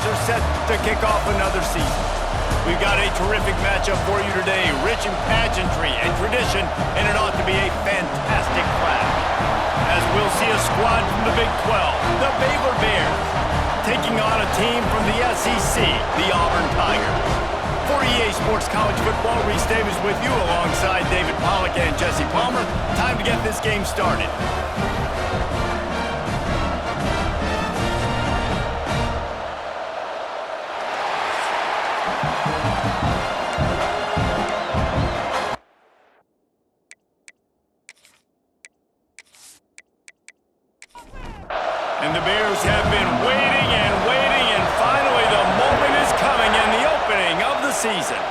are set to kick off another season. We've got a terrific matchup for you today, rich in pageantry and tradition, and it ought to be a fantastic clash. As we'll see a squad from the Big 12, the Baylor Bears, taking on a team from the SEC, the Auburn Tigers. For EA Sports College Football, Reese Davis with you alongside David Pollack and Jesse Palmer. Time to get this game started. And the Bears have been waiting, and finally the moment is coming in the opening of the season.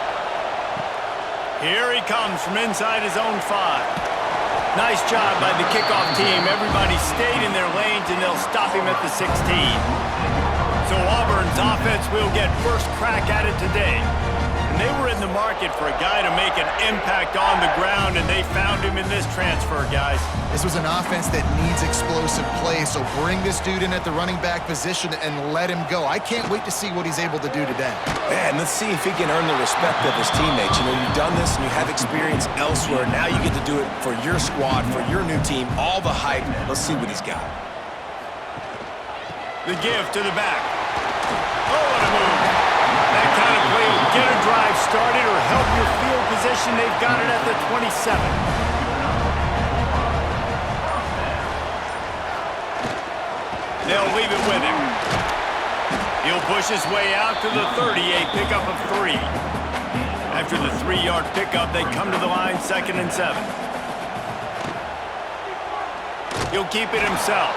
Here he comes from inside his own 5. Nice job by the kickoff team. Everybody stayed in their lanes, and they'll stop him at the 16. So Auburn's offense will get first crack at it today. And they were in the market for a guy to make an impact on the ground, and they found him in this transfer, guys. This was an offense that needs explosive plays, so bring this dude in at the running back position and let him go. I can't wait to see what he's able to do today. And let's see if he can earn the respect of his teammates. You know, you've done this and you have experience elsewhere. Now you get to do it for your squad, for your new team, all the hype. Let's see what he's got. The give to the back. Oh, what a move. That kind of play will get a drive started or help your field position. They've got it at the 27. They'll leave it with him. He'll push his way out to the 30, a pickup of 3. After the 3-yard pickup, they come to the line, 2nd and 7. He'll keep it himself.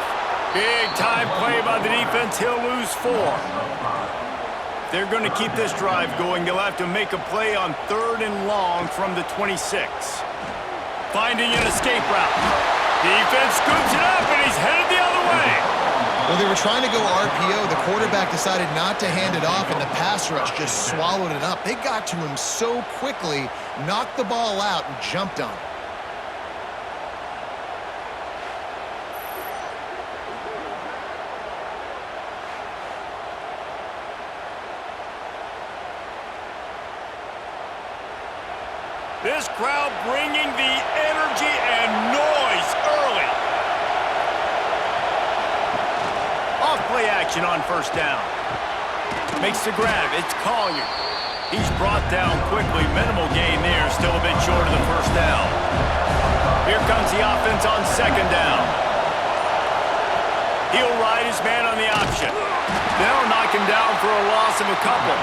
Big time play by the defense. He'll lose 4. If they're going to keep this drive going, they'll have to make a play on 3rd and long from the 26. Finding an escape route. Defense scoops it up, and he's headed the other way. Well, they were trying to go RPO. The quarterback decided not to hand it off, and the pass rush just swallowed it up. They got to him so quickly, knocked the ball out, and jumped on it. This crowd bringing the energy and noise early. Off-play action on 1st down. Makes the grab. It's Collier. He's brought down quickly. Minimal gain there. Still a bit short of the 1st down. Here comes the offense on 2nd down. He'll ride his man on the option. They'll knock him down for a loss of a couple.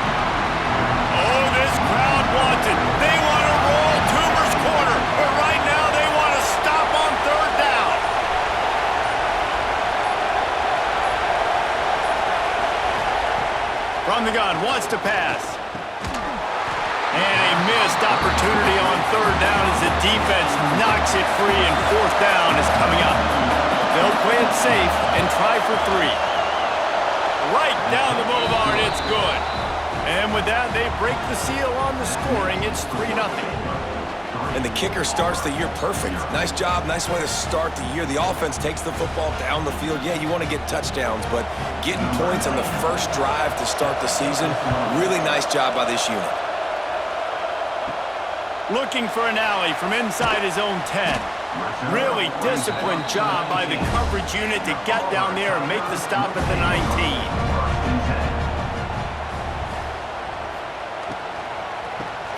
Oh, this crowd wants it. They want to roll Toomer's corner, but right now they want to stop on 3rd down. From the gun, wants to pass. And a missed opportunity on 3rd down as the defense knocks it free, and 4th down is coming up. They'll play it safe and try for 3. Right down the boulevard, it's good. And with that, they break the seal on the scoring. It's 3-0. And the kicker starts the year perfect. Nice job, nice way to start the year. The offense takes the football down the field. Yeah, you want to get touchdowns, but getting points on the first drive to start the season, really nice job by this unit. Looking for an alley from inside his own 10. Really disciplined job by the coverage unit to get down there and make the stop at the 19.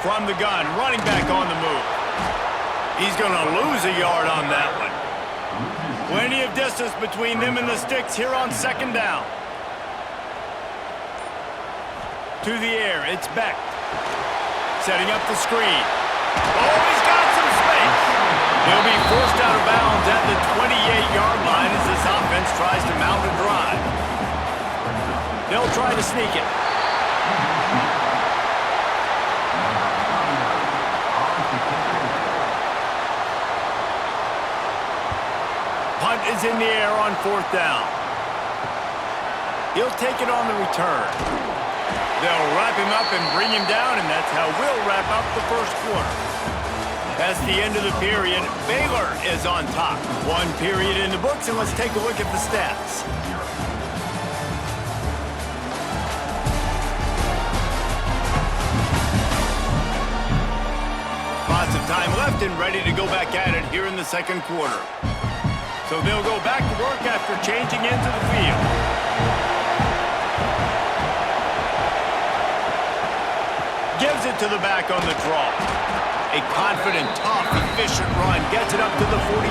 From the gun, running back on the move. He's going to lose a yard on that one. Plenty of distance between them and the sticks here on 2nd down. To the air, it's Beck. Setting up the screen. Oh, he's got some space. He'll be forced out of bounds at the 28-yard line as this offense tries to mount a drive. They'll try to sneak it. Punt is in the air on 4th down. He'll take it on the return. They'll wrap him up and bring him down, and that's how we'll wrap up the 1st quarter. That's the end of the period. Baylor is on top. 1 period in the books, and let's take a look at the stats. time left and ready to go back at it here in the second quarter. So they'll go back to work after changing into the field. Gives it to the back on the draw. A confident, tough, efficient run gets it up to the 44.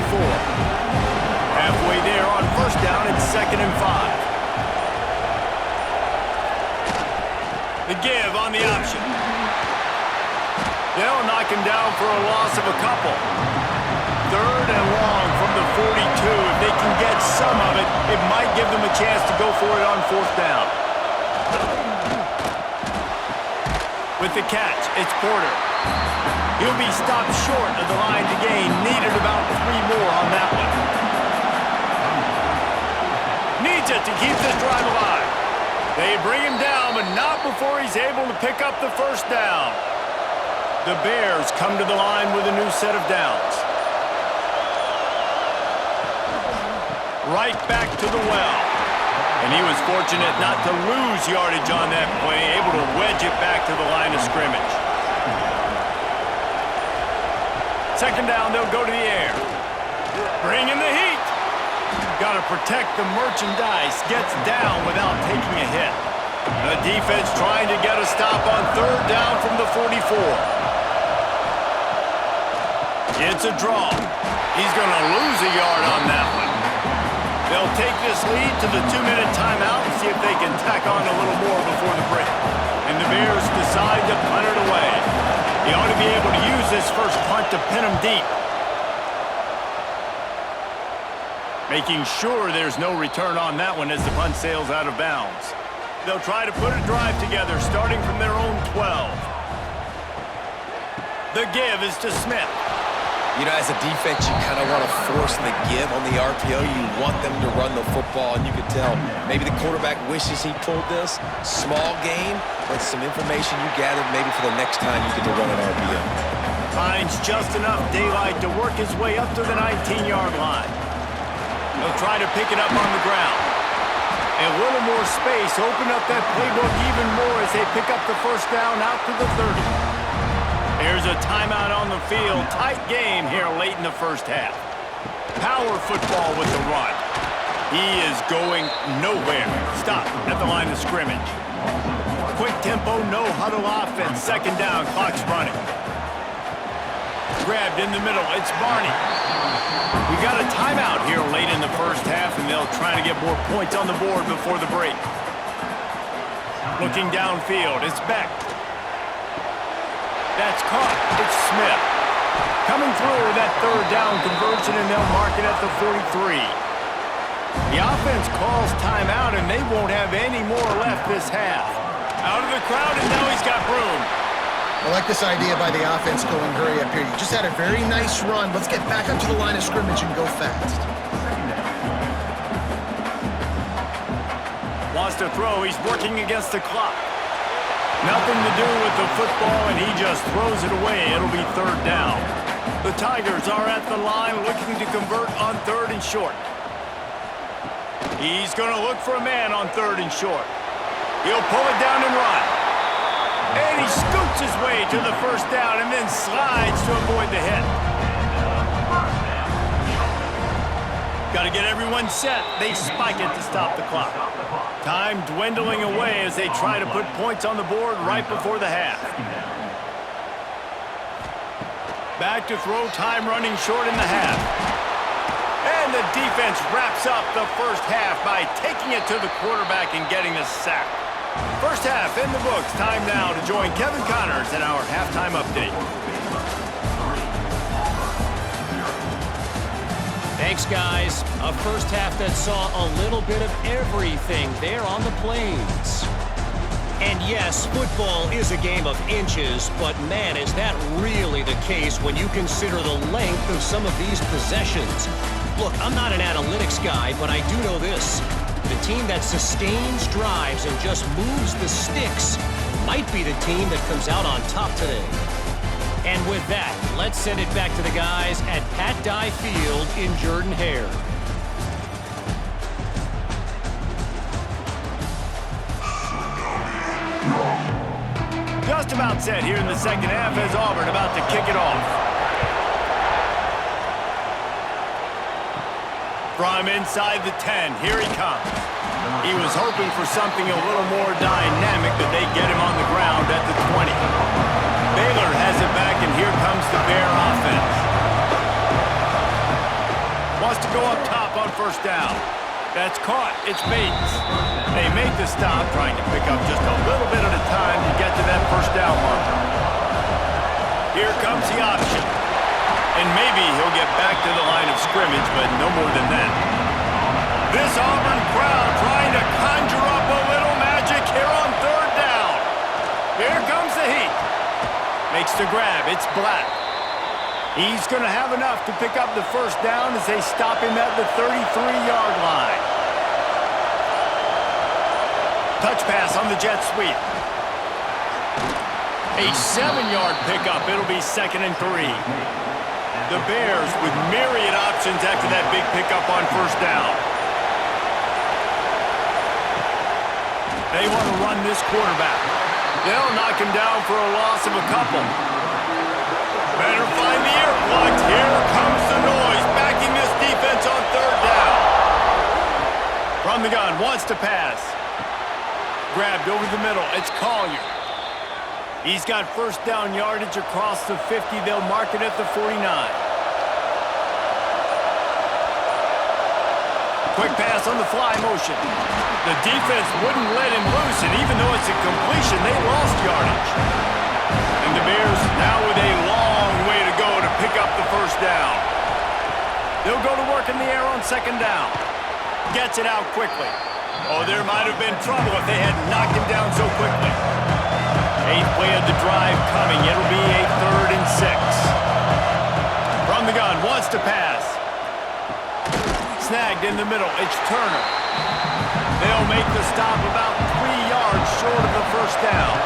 Halfway there on first down, it's 2nd and 5. The give on the option. They'll knock him down for a loss of a couple. 3rd and long from the 42. If they can get some of it, it might give them a chance to go for it on 4th down. With the catch, it's Porter. He'll be stopped short of the line to gain. Needed about 3 more on that one. Needs it to keep this drive alive. They bring him down, but not before he's able to pick up the first down. The Bears come to the line with a new set of downs. Right back to the well. And he was fortunate not to lose yardage on that play, able to wedge it back to the line of scrimmage. 2nd down, they'll go to the air. Bring in the heat. Got to protect the merchandise. Gets down without taking a hit. The defense trying to get a stop on 3rd down from the 44. It's a draw. He's going to lose a yard on that one. They'll take this lead to the 2-minute timeout and see if they can tack on a little more before the break. And the Bears decide to punt it away. They ought to be able to use this first punt to pin them deep. Making sure there's no return on that one as the punt sails out of bounds. They'll try to put a drive together starting from their own 12. The give is to Smith. You know, as a defense, you kind of want to force the give on the RPO. You want them to run the football, and you could tell maybe the quarterback wishes he pulled this. Small game, but some information you gathered maybe for the next time you get to run an RPO. Finds just enough daylight to work his way up to the 19-yard line. He'll try to pick it up on the ground. A little more space, open up that playbook even more as they pick up the first down out to the 30. There's a timeout on the field. Tight game here late in the first half. Power football with the run. He is going nowhere. Stop at the line of scrimmage. Quick tempo, no huddle offense. 2nd down, clock's running. Grabbed in the middle. It's Barney. We got a timeout here late in the first half, and they'll try to get more points on the board before the break. Looking downfield, it's Beck. That's caught. It's Smith. Coming through with that 3rd down conversion, and they'll mark it at the 43. The offense calls timeout, and they won't have any more left this half. Out of the crowd, and now he's got room. I like this idea by the offense going hurry up here. You just had a very nice run. Let's get back up to the line of scrimmage and go fast. Wants to throw. He's working against the clock. Nothing to do with the football, and he just throws it away. It'll be 3rd down. The Tigers are at the line looking to convert on 3rd and short. He's going to look for a man on 3rd and short. He'll pull it down and run. And he scoots his way to the first down and then slides to avoid the hit. Got to get everyone set. They spike it to stop the clock. Time dwindling away as they try to put points on the board right before the half. Back to throw, time running short in the half. And the defense wraps up the first half by taking it to the quarterback and getting the sack. First half in the books. Time now to join Kevin Connors in our halftime update. Thanks, guys. A first half that saw a little bit of everything there on the plains. And yes, football is a game of inches, but man, is that really the case when you consider the length of some of these possessions. Look, I'm not an analytics guy, but I do know this. The team that sustains drives and just moves the sticks might be the team that comes out on top today. And with that, let's send it back to the guys at Pat Dye Field in Jordan-Hare. Just about set here in the second half as Auburn about to kick it off. From inside the 10, here he comes. He was hoping for something a little more dynamic, but they get him on the ground at the 20. Baylor has it back, and here comes the Bear offense. Wants to go up top on first down. That's caught. It's Bates. They make the stop, trying to pick up just a little bit at a time to get to that first down marker. Here comes the option. And maybe he'll get back to the line of scrimmage, but no more than that. This Auburn crowd trying to conjure up a little magic here on third down. Here comes the heat. Makes the grab. It's Black. He's going to have enough to pick up the first down as they stop him at the 33-yard line. Touch pass on the jet sweep. A 7-yard pickup. It'll be 2nd and 3. The Bears with myriad options after that big pickup on first down. They want to run this quarterback. They'll knock him down for a loss of a couple. Better find the earplugs. Here comes the noise, backing this defense on third down. From the gun, wants to pass. Grabbed over the middle. It's Collier. He's got first down yardage across the 50. They'll mark it at the 49. Quick pass on the fly motion. The defense wouldn't let him loose, and even though it's a completion, they lost yardage. And the Bears now with a long way to go to pick up the first down. They'll go to work in the air on second down. Gets it out quickly. Oh, there might have been trouble if they had knocked him down so quickly. 8th play of the drive coming. It'll be a 3rd and 6. From the gun, wants to pass. Snagged in the middle. It's Turner. They'll make the stop about 3 yards short of the first down.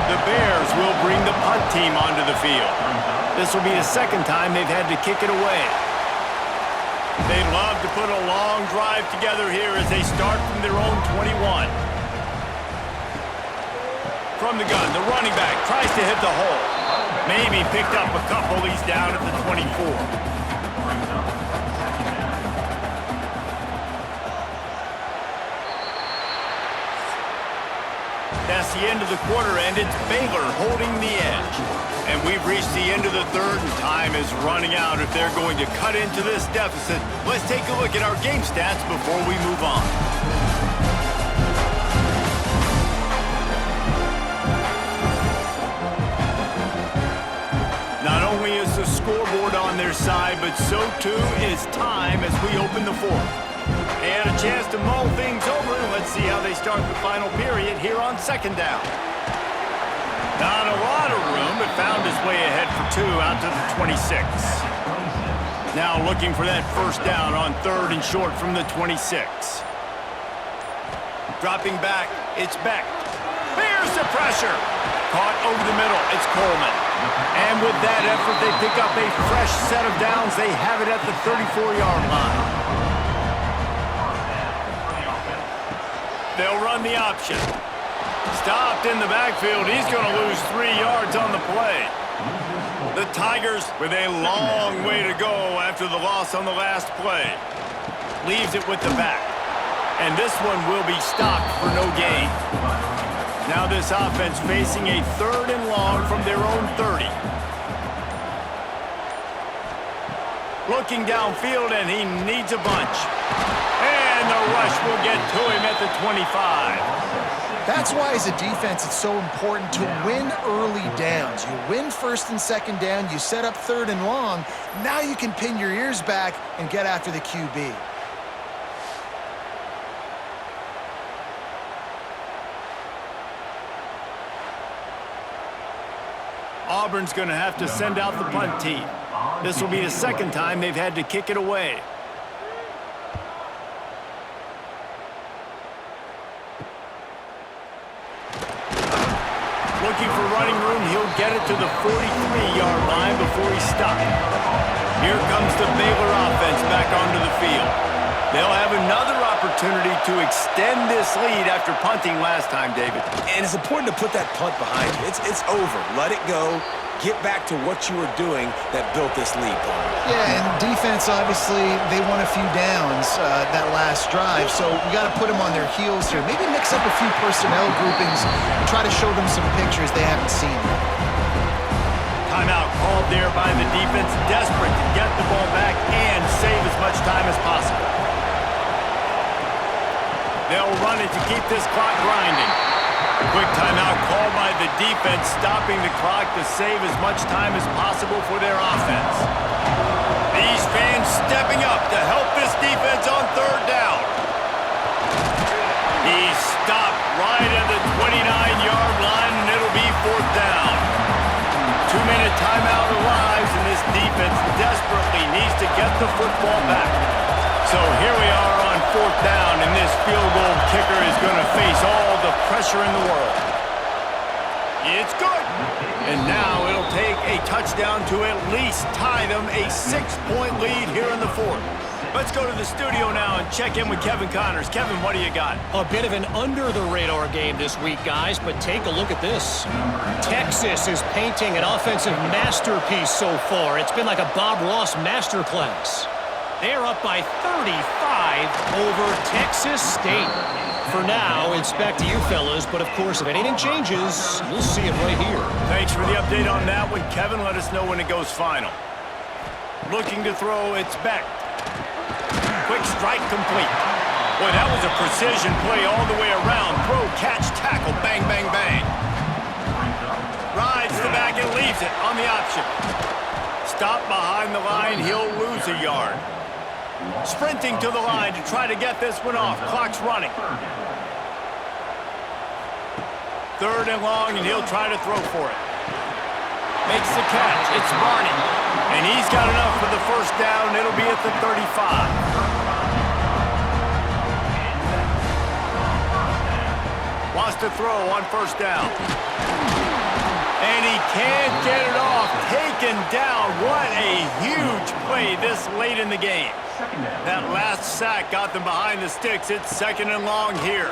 The Bears will bring the punt team onto the field. This will be the 2nd time they've had to kick it away. They'd love to put a long drive together here as they start from their own 21. From the gun, the running back tries to hit the hole. Maybe picked up a couple. He's down at the 24. That's the end of the quarter, and it's Baylor holding the edge. And we've reached the end of the 3rd, and time is running out if they're going to cut into this deficit. Let's take a look at our game stats before we move on. Not only is the scoreboard on their side, but so too is time as we open the 4th. They had a chance to mull things over, and let's see how they start the final period here on second down. Not a lot of room, but found his way ahead for 2 out to the 26. Now looking for that first down on 3rd and short from the 26. Dropping back, it's Beck. There's the pressure. Caught over the middle, it's Coleman. And with that effort, they pick up a fresh set of downs. They have it at the 34-yard line. They'll run the option. Stopped in the backfield. He's going to lose 3 yards on the play. The Tigers with a long way to go after the loss on the last play. Leaves it with the back. And this one will be stopped for no gain. Now this offense facing a 3rd and long from their own 30. Looking downfield, and he needs a bunch. And the rush will get to him at the 25. That's why, as a defense, it's so important to win early downs. You win 1st and 2nd down, you set up 3rd and long. Now you can pin your ears back and get after the QB. Auburn's going to have to send out the punt team. This will be the 2nd time they've had to kick it away. Looking for running room, he'll get it to the 43-yard line before he's stopped. Here comes the Baylor offense back onto the field. They'll have another opportunity to extend this lead after punting last time, David. And it's important to put that punt behind you. It's over. Let it go. Get back to what you were doing that built this lead, Paul. Yeah, and defense, obviously, they won a few downs that last drive, so we got to put them on their heels here. Maybe mix up a few personnel groupings and try to show them some pictures they haven't seen yet. Timeout called there by the defense, desperate to get the ball back and save as much time as possible. They'll run it to keep this clock grinding. Quick timeout called by the defense, stopping the clock to save as much time as possible for their offense. These fans stepping up to help this defense on third down. He's stopped right at the 29-yard line, and it'll be fourth down. 2-minute timeout arrives, and this defense desperately needs to get the football back. So here we are on fourth down, and this field goal kicker is going to face all the pressure in the world. It's good. And now it'll take a touchdown to at least tie them a 6-point lead here in the fourth. Let's go to the studio now and check in with Kevin Connors. Kevin, what do you got? A bit of an under-the-radar game this week, guys, but take a look at this. Texas is painting an offensive masterpiece so far. It's been like a Bob Ross masterclass. They're up by 35 over Texas State. For now, it's back to you fellas, but of course, if anything changes, we'll see it right here. Thanks for the update on that one, Kevin. Let us know when it goes final. Looking to throw, it's Beck. Quick strike complete. Boy, that was a precision play all the way around. Throw, catch, tackle, bang, bang, bang. Rides the back and leaves it on the option. Stop behind the line, he'll lose a yard. Sprinting to the line to try to get this one off. Clock's running. Third and long, and he'll try to throw for it. Makes the catch. It's Barney. And he's got enough for the first down. It'll be at the 35. Wants to throw on first down. And he can't get it off. Taken down. What a huge play this late in the game. That last sack got them behind the sticks. It's second and long here.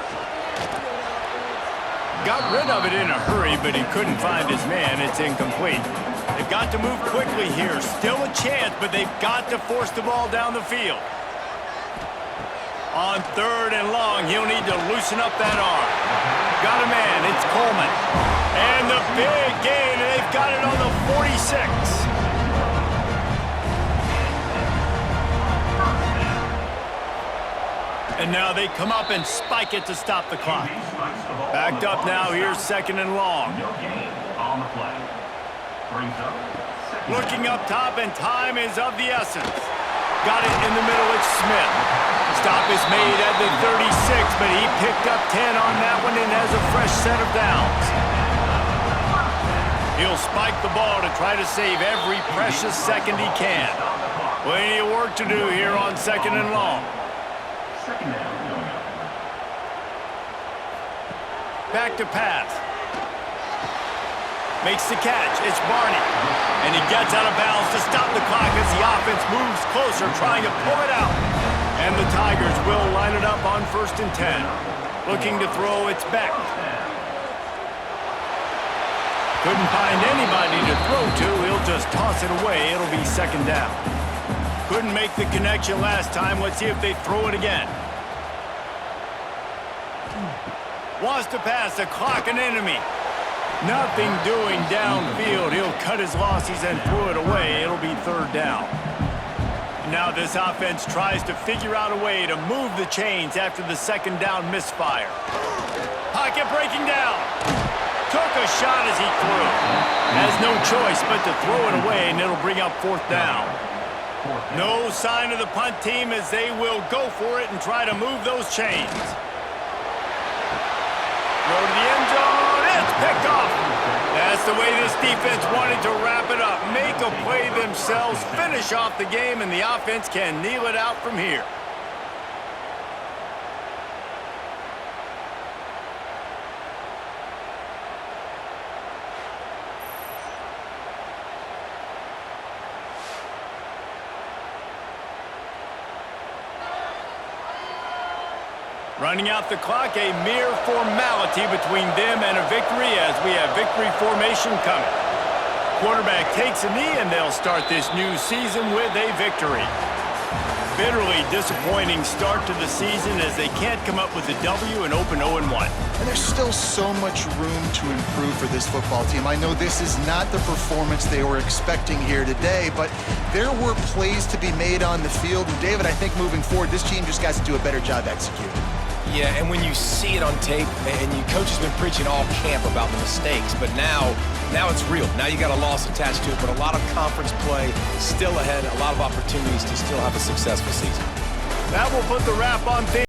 Got rid of it in a hurry, but he couldn't find his man. It's incomplete. They've got to move quickly here. Still a chance, but they've got to force the ball down the field. On third and long, he'll need to loosen up that arm. Got a man. It's Coleman. And the big gain, and they've got it on the 46. And now they come up and spike it to stop the clock. Backed up now, here's second and long. Looking up top, and time is of the essence. Got it in the middle, it's Smith. Stop is made at the 36, but he picked up 10 on that one and has a fresh set of downs. He'll spike the ball to try to save every precious second he can. Plenty of work to do here on second and long. Back to pass. Makes the catch. It's Barney. And he gets out of bounds to stop the clock as the offense moves closer, trying to pull it out. And the Tigers will line it up on first and 10. Looking to throw, it's Beck. Couldn't find anybody to throw to. He'll just toss it away. It'll be second down. Couldn't make the connection last time. Let's see if they throw it again. Wants to pass, the clock an enemy. Nothing doing downfield. He'll cut his losses and throw it away. It'll be third down. Now this offense tries to figure out a way to move the chains after the second down misfire. Pocket breaking down. Took a shot as he threw. Has no choice but to throw it away, and it'll bring up fourth down. No sign of the punt team as they will go for it and try to move those chains. Go to the end zone. It's picked off. That's the way this defense wanted to wrap it up. Make a play themselves, finish off the game, and the offense can kneel it out from here. Running out the clock, a mere formality between them and a victory as we have victory formation coming. quarterback takes a knee, and they'll start this new season with a victory. Bitterly disappointing start to the season as they can't come up with a W and open 0-1. And there's still so much room to improve for this football team. I know this is not the performance they were expecting here today, but there were plays to be made on the field. And David, I think moving forward, this team just got to do a better job executing. Yeah, and when you see it on tape, and your coach has been preaching all camp about the mistakes, but now it's real. Now you got a loss attached to it, but a lot of conference play still ahead, a lot of opportunities to still have a successful season. That will put the wrap on things.